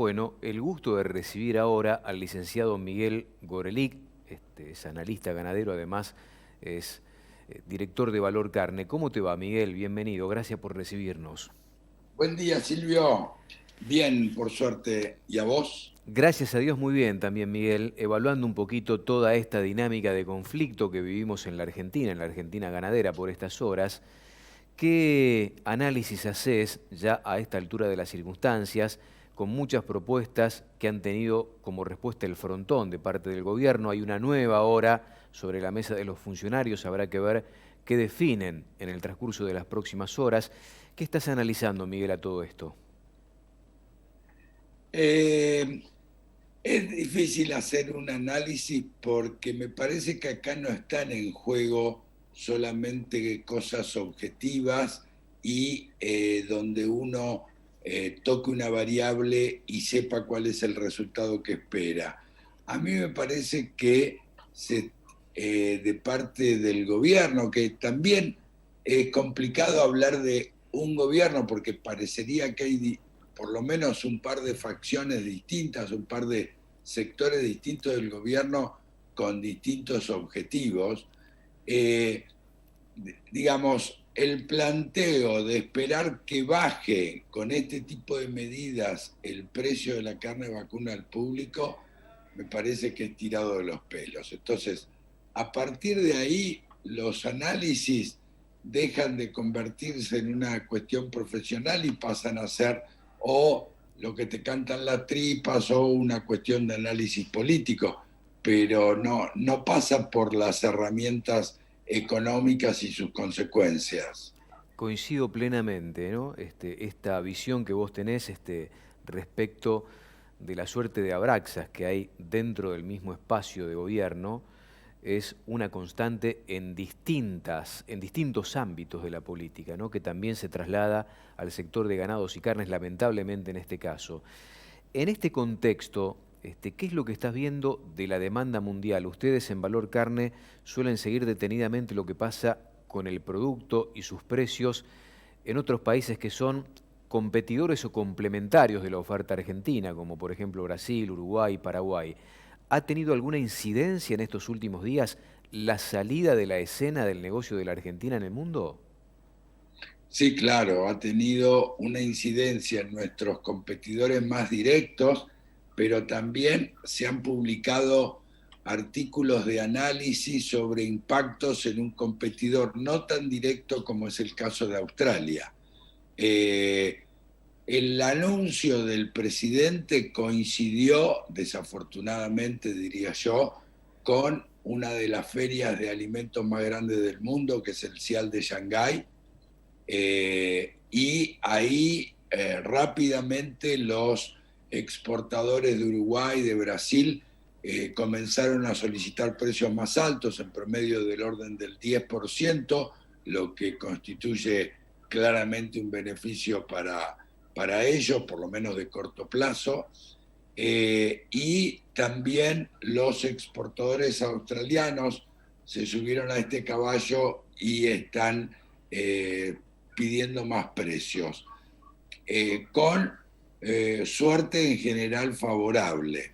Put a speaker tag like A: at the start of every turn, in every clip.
A: Bueno, el gusto de recibir ahora al licenciado Miguel Gorelick, es analista ganadero, además es director de Valor Carne. ¿Cómo te va, Miguel? Bienvenido, gracias por recibirnos.
B: Buen día, Silvio. Bien, por suerte. ¿Y a vos?
A: Gracias a Dios muy bien también, Miguel, evaluando un poquito toda esta dinámica de conflicto que vivimos en la Argentina ganadera por estas horas. ¿Qué análisis haces ya a esta altura de las circunstancias, con muchas propuestas que han tenido como respuesta el frontón de parte del gobierno? Hay una nueva ahora sobre la mesa de los funcionarios, habrá que ver qué definen en el transcurso de las próximas horas. ¿Qué estás analizando, Miguel, a todo esto?
B: Eh, es difícil hacer un análisis porque me parece que acá no están en juego solamente cosas objetivas y donde uno toque una variable y sepa cuál es el resultado que espera. A mí me parece que de parte del gobierno, que también es complicado hablar de un gobierno porque parecería que hay por lo menos un par de facciones distintas, un par de sectores distintos del gobierno con distintos objetivos. Eh, digamos, el planteo de esperar que baje con este tipo de medidas el precio de la carne vacuna al público, me parece que es tirado de los pelos. Entonces, a partir de ahí, los análisis dejan de convertirse en una cuestión profesional y pasan a ser o lo que te cantan las tripas o una cuestión de análisis político, pero no pasa por las herramientas económicas y sus consecuencias.
A: Coincido plenamente, ¿no? Esta visión que vos tenés respecto de la suerte de abraxas que hay dentro del mismo espacio de gobierno es una constante en distintos ámbitos de la política, ¿no? Que también se traslada al sector de ganados y carnes, lamentablemente en este caso. En este contexto, ¿qué es lo que estás viendo de la demanda mundial? Ustedes en Valor Carne suelen seguir detenidamente lo que pasa con el producto y sus precios en otros países que son competidores o complementarios de la oferta argentina, como por ejemplo Brasil, Uruguay, Paraguay. ¿Ha tenido alguna incidencia en estos últimos días la salida de la escena del negocio de la Argentina en el mundo?
B: Sí, claro, ha tenido una incidencia en nuestros competidores más directos, pero también se han publicado artículos de análisis sobre impactos en un competidor no tan directo como es el caso de Australia. Eh, el anuncio del presidente coincidió, desafortunadamente diría yo, con una de las ferias de alimentos más grandes del mundo, que es el CIAL de Shanghái, y ahí rápidamente los exportadores de Uruguay, de Brasil, comenzaron a solicitar precios más altos, en promedio del orden del 10%, lo que constituye claramente un beneficio para ellos, por lo menos de corto plazo. Y también los exportadores australianos se subieron a este caballo y están eh, pidiendo más precios, con suerte en general favorable.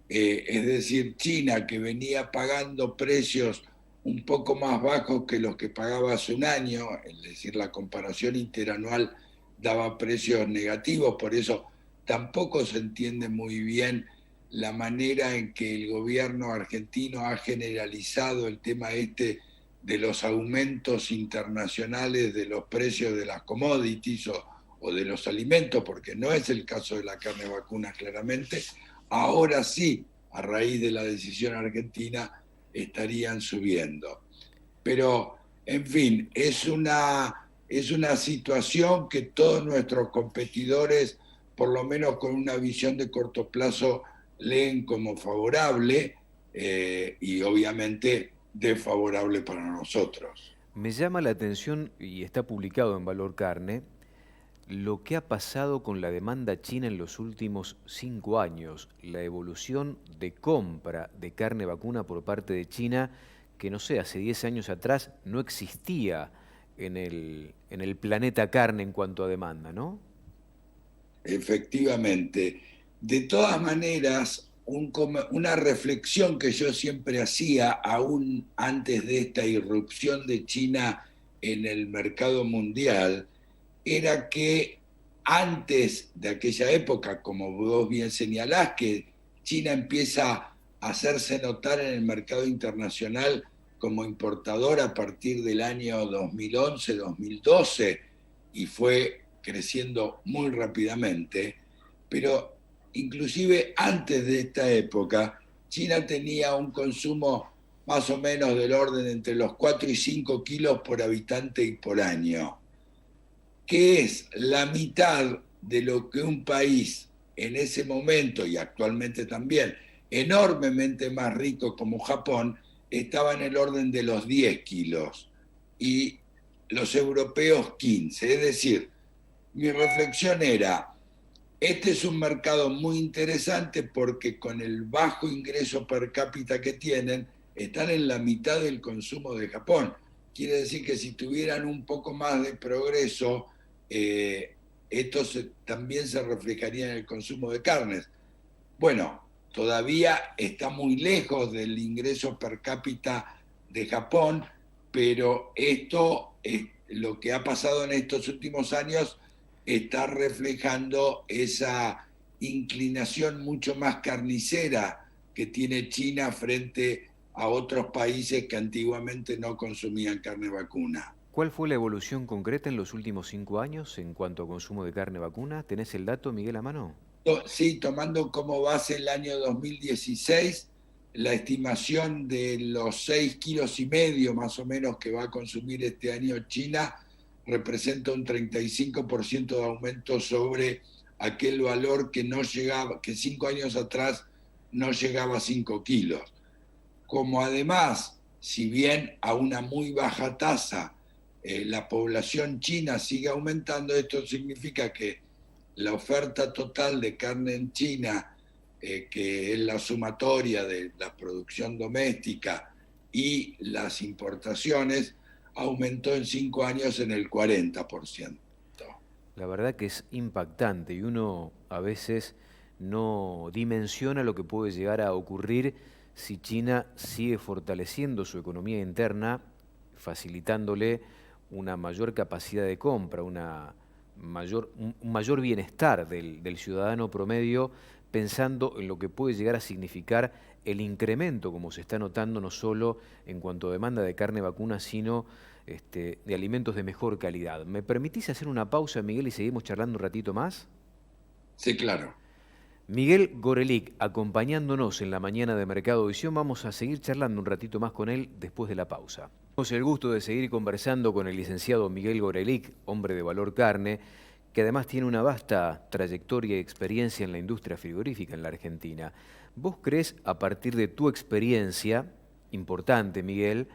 B: Es decir, China, que venía pagando precios un poco más bajos que los que pagaba hace un año, es decir, la comparación interanual daba precios negativos, por eso tampoco se entiende muy bien la manera en que el gobierno argentino ha generalizado el tema este de los aumentos internacionales de los precios de las commodities o de los alimentos, porque no es el caso de la carne vacuna claramente. Ahora sí, a raíz de la decisión argentina, estarían subiendo. Pero, en fin, es una situación que todos nuestros competidores, por lo menos con una visión de corto plazo, leen como favorable, y obviamente desfavorable para nosotros.
A: Me llama la atención, y está publicado en Valor Carne, lo que ha pasado con la demanda china en los últimos 5 años, la evolución de compra de carne vacuna por parte de China, que no sé, hace 10 años atrás no existía en el planeta carne en cuanto a demanda, ¿no?
B: Efectivamente. De todas maneras, una reflexión que yo siempre hacía, aún antes de esta irrupción de China en el mercado mundial, era que antes de aquella época, como vos bien señalás, que China empieza a hacerse notar en el mercado internacional como importador a partir del año 2011-2012 y fue creciendo muy rápidamente, pero inclusive antes de esta época, China tenía un consumo más o menos del orden entre los 4 y 5 kilos por habitante y por año, que es la mitad de lo que un país en ese momento y actualmente también enormemente más rico como Japón estaba en el orden de los 10 kilos y los europeos 15. Es decir, mi reflexión era, este es un mercado muy interesante porque con el bajo ingreso per cápita que tienen, están en la mitad del consumo de Japón. Quiere decir que si tuvieran un poco más de progreso, esto también se reflejaría en el consumo de carnes. Bueno, todavía está muy lejos del ingreso per cápita de Japón, pero esto, lo que ha pasado en estos últimos años, está reflejando esa inclinación mucho más carnicera que tiene China frente a otros países que antiguamente no consumían carne vacuna.
A: ¿Cuál fue la evolución concreta en los últimos 5 años en cuanto a consumo de carne vacuna? ¿Tenés el dato, Miguel, a mano?
B: Sí, tomando como base el año 2016, la estimación de los 6,5 kilos más o menos que va a consumir este año China representa un 35% de aumento sobre aquel valor que no llegaba, que 5 años atrás no llegaba a 5 kilos. Como además, si bien a una muy baja tasa, la población china sigue aumentando, esto significa que la oferta total de carne en China, que es la sumatoria de la producción doméstica y las importaciones, aumentó en 5 años en el 40%.
A: La verdad que es impactante y uno a veces no dimensiona lo que puede llegar a ocurrir si China sigue fortaleciendo su economía interna, facilitándole una mayor capacidad de compra, un mayor bienestar del ciudadano promedio, pensando en lo que puede llegar a significar el incremento, como se está notando, no solo en cuanto a demanda de carne vacuna, sino de alimentos de mejor calidad. ¿Me permitís hacer una pausa, Miguel, y seguimos charlando un ratito más?
B: Sí, claro.
A: Miguel Gorelick, acompañándonos en la mañana de Mercado Visión, vamos a seguir charlando un ratito más con él después de la pausa. Tenemos el gusto de seguir conversando con el licenciado Miguel Gorelick, hombre de Valor Carne, que además tiene una vasta trayectoria y experiencia en la industria frigorífica en la Argentina. ¿Vos crees, a partir de tu experiencia, importante, Miguel,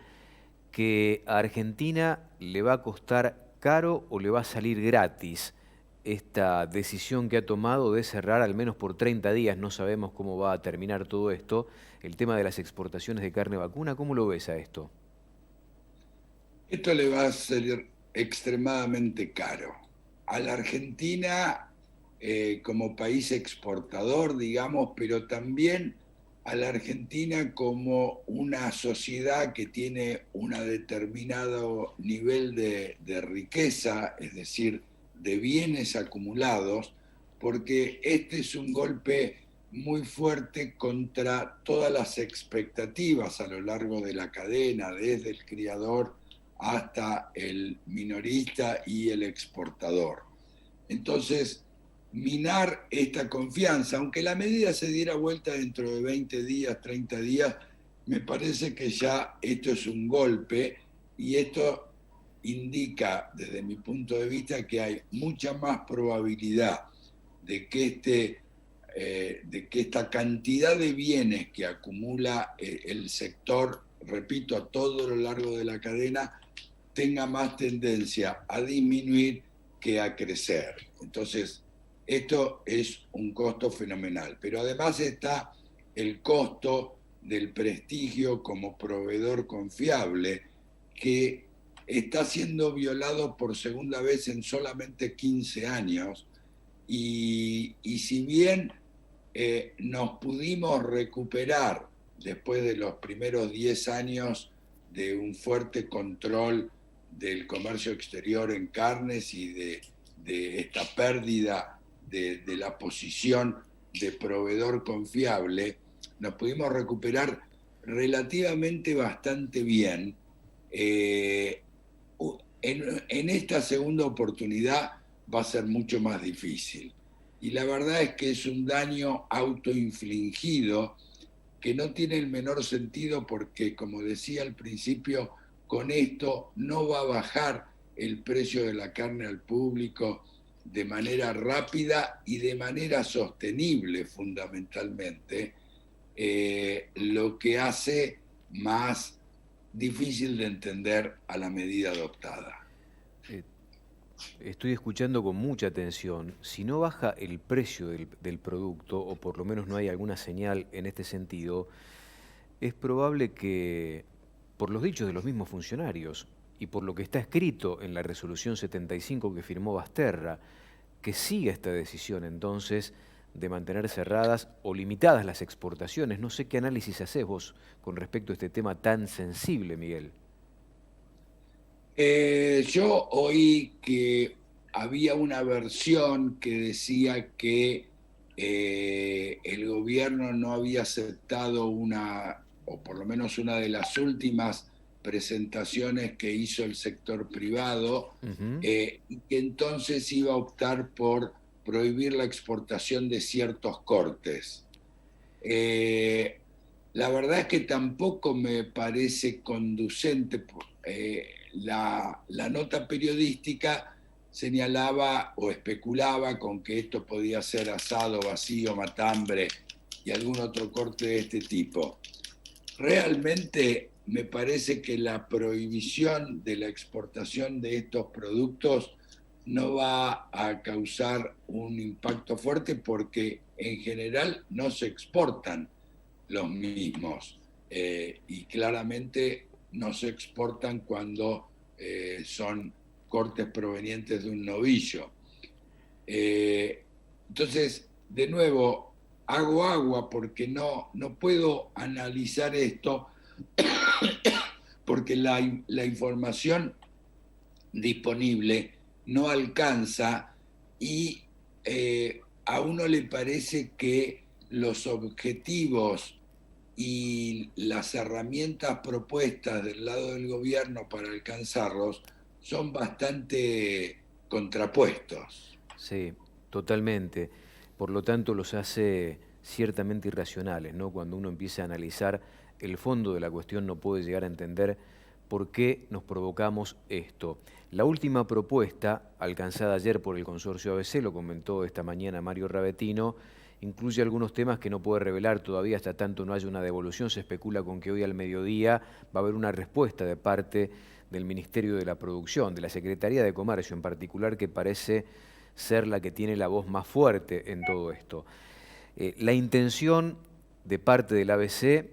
A: que a Argentina le va a costar caro o le va a salir gratis esta decisión que ha tomado de cerrar al menos por 30 días? No sabemos cómo va a terminar todo esto, el tema de las exportaciones de carne vacuna? ¿Cómo lo ves a esto?
B: Esto le va a salir extremadamente caro. A la Argentina como país exportador, digamos, pero también a la Argentina como una sociedad que tiene un determinado nivel de riqueza, es decir, de bienes acumulados, porque este es un golpe muy fuerte contra todas las expectativas a lo largo de la cadena, desde el criador hasta el minorista y el exportador. Entonces, minar esta confianza, aunque la medida se diera vuelta dentro de 20 días, 30 días, me parece que ya esto es un golpe y esto indica, desde mi punto de vista, que hay mucha más probabilidad de que, de que esta cantidad de bienes que acumula el sector, repito, a todo lo largo de la cadena, tenga más tendencia a disminuir que a crecer. Entonces, esto es un costo fenomenal. Pero además está el costo del prestigio como proveedor confiable, que está siendo violado por segunda vez en solamente 15 años. Y si bien nos pudimos recuperar después de los primeros 10 años de un fuerte control del comercio exterior en carnes y de esta pérdida de la posición de proveedor confiable, nos pudimos recuperar relativamente bastante bien. En esta segunda oportunidad va a ser mucho más difícil. Y la verdad es que es un daño autoinfligido que no tiene el menor sentido porque, como decía al principio, con esto no va a bajar el precio de la carne al público de manera rápida y de manera sostenible fundamentalmente, lo que hace más difícil de entender a la medida adoptada.
A: Eh, Estoy escuchando con mucha atención. Si no baja el precio del producto, o por lo menos no hay alguna señal en este sentido, es probable que, por los dichos de los mismos funcionarios y por lo que está escrito en la resolución 75 que firmó Basterra, que siga esta decisión entonces de mantener cerradas o limitadas las exportaciones. No sé qué análisis hacés vos con respecto a este tema tan sensible, Miguel.
B: Yo oí que había una versión que decía que el gobierno no había aceptado una, o por lo menos una de las últimas presentaciones que hizo el sector privado,
A: Ujú.
B: y que entonces iba a optar por prohibir la exportación de ciertos cortes. Eh, la verdad es que tampoco me parece conducente. La nota periodística señalaba o especulaba con que esto podía ser asado, vacío, matambre y algún otro corte de este tipo. Realmente me parece que la prohibición de la exportación de estos productos no va a causar un impacto fuerte porque en general no se exportan los mismos, y claramente no se exportan cuando son cortes provenientes de un novillo. Eh, entonces, de nuevo, hago agua porque no puedo analizar esto porque la información disponible no alcanza y a uno le parece que los objetivos y las herramientas propuestas del lado del gobierno para alcanzarlos son bastante contrapuestos.
A: Sí, totalmente. Por lo tanto, los hace ciertamente irracionales, ¿no? Cuando uno empieza a analizar el fondo de la cuestión, no puede llegar a entender por qué nos provocamos esto. La última propuesta, alcanzada ayer por el consorcio ABC, lo comentó esta mañana Mario Ravetino, incluye algunos temas que no puede revelar todavía hasta tanto no haya una devolución. Se especula con que hoy al mediodía va a haber una respuesta de parte del Ministerio de la Producción, de la Secretaría de Comercio en particular, que parece ser la que tiene la voz más fuerte en todo esto. La intención de parte del ABC,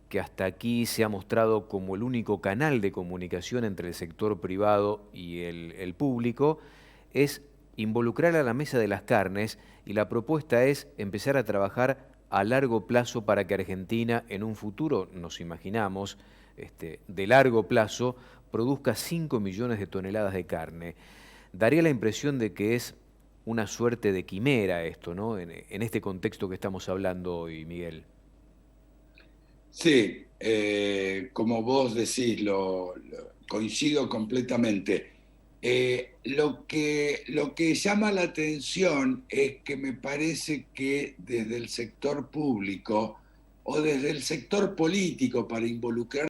A: que hasta aquí se ha mostrado como el único canal de comunicación entre el sector privado y el público, es involucrar a la mesa de las carnes, y la propuesta es empezar a trabajar a largo plazo para que Argentina en un futuro, nos imaginamos, de largo plazo, produzca 5 millones de toneladas de carne. Daría la impresión de que es una suerte de quimera esto, ¿no? En este contexto que estamos hablando hoy, Miguel.
B: Sí, como vos decís, coincido completamente. Lo que llama la atención es que me parece que desde el sector público o desde el sector político para involucrar,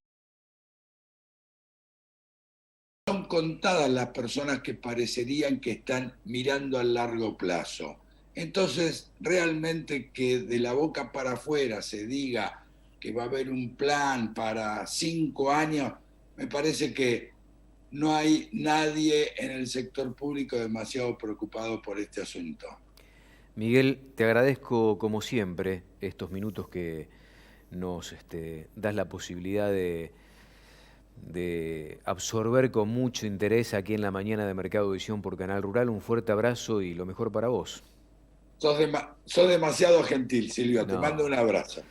B: son contadas las personas que parecerían que están mirando a largo plazo. Entonces, realmente que de la boca para afuera se diga que va a haber un plan para 5 años, me parece que no hay nadie en el sector público demasiado preocupado por este asunto.
A: Miguel, te agradezco como siempre estos minutos que nos das la posibilidad de absorber con mucho interés aquí en la mañana de Mercado Edición por Canal Rural. Un fuerte abrazo y lo mejor para vos.
B: sos demasiado gentil, Silvia. Te
A: No,
B: mando un abrazo.